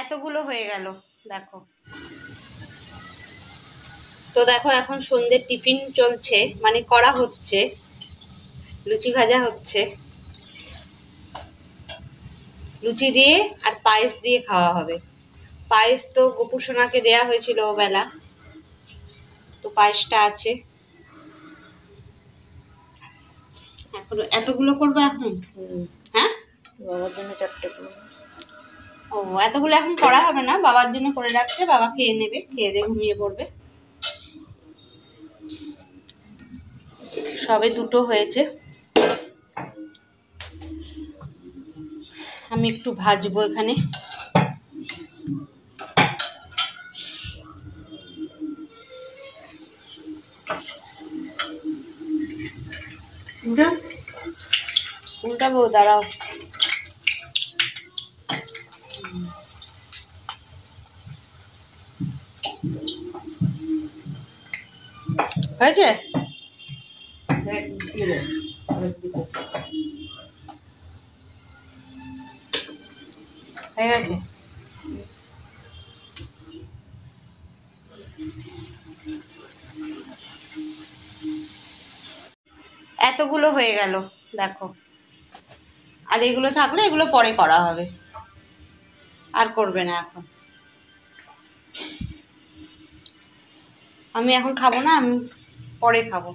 এতগুলো হয়ে গেল দেখো। তো দেখো এখন সন্ধ্যের টিফিন চলছে, মানে করা হচ্ছে, লুচি ভাজা হচ্ছে। লুচি দিয়ে আর পায়েস দিয়ে খাওয়া হবে। পায়েস তো গোপু সোনাকে দেয়া হয়েছিল ও বেলা, তো পায়েসটা আছে। এখন এতগুলো করবো এখন? হ্যাঁ, বাবার জন্য 4টে করবো। ও এতগুলো এখন করা হবে না, বাবার জন্য করে রাখছে, বাবা খেয়ে নেবে, খেয়ে দিয়ে ঘুমিয়ে পড়বে। সবে দুটো হয়েছে, আমি একটু ভাজবো এখানে। উল্টাবো, দাঁড়াও। হয়েছে? হয়ে গেছে। এতগুলো হয়ে গেল দেখো। আর এগুলো থাকলে এগুলো পরে করা হবে, আর করবে না এখন। আমি এখন খাবো না, আমি পরে খাবো।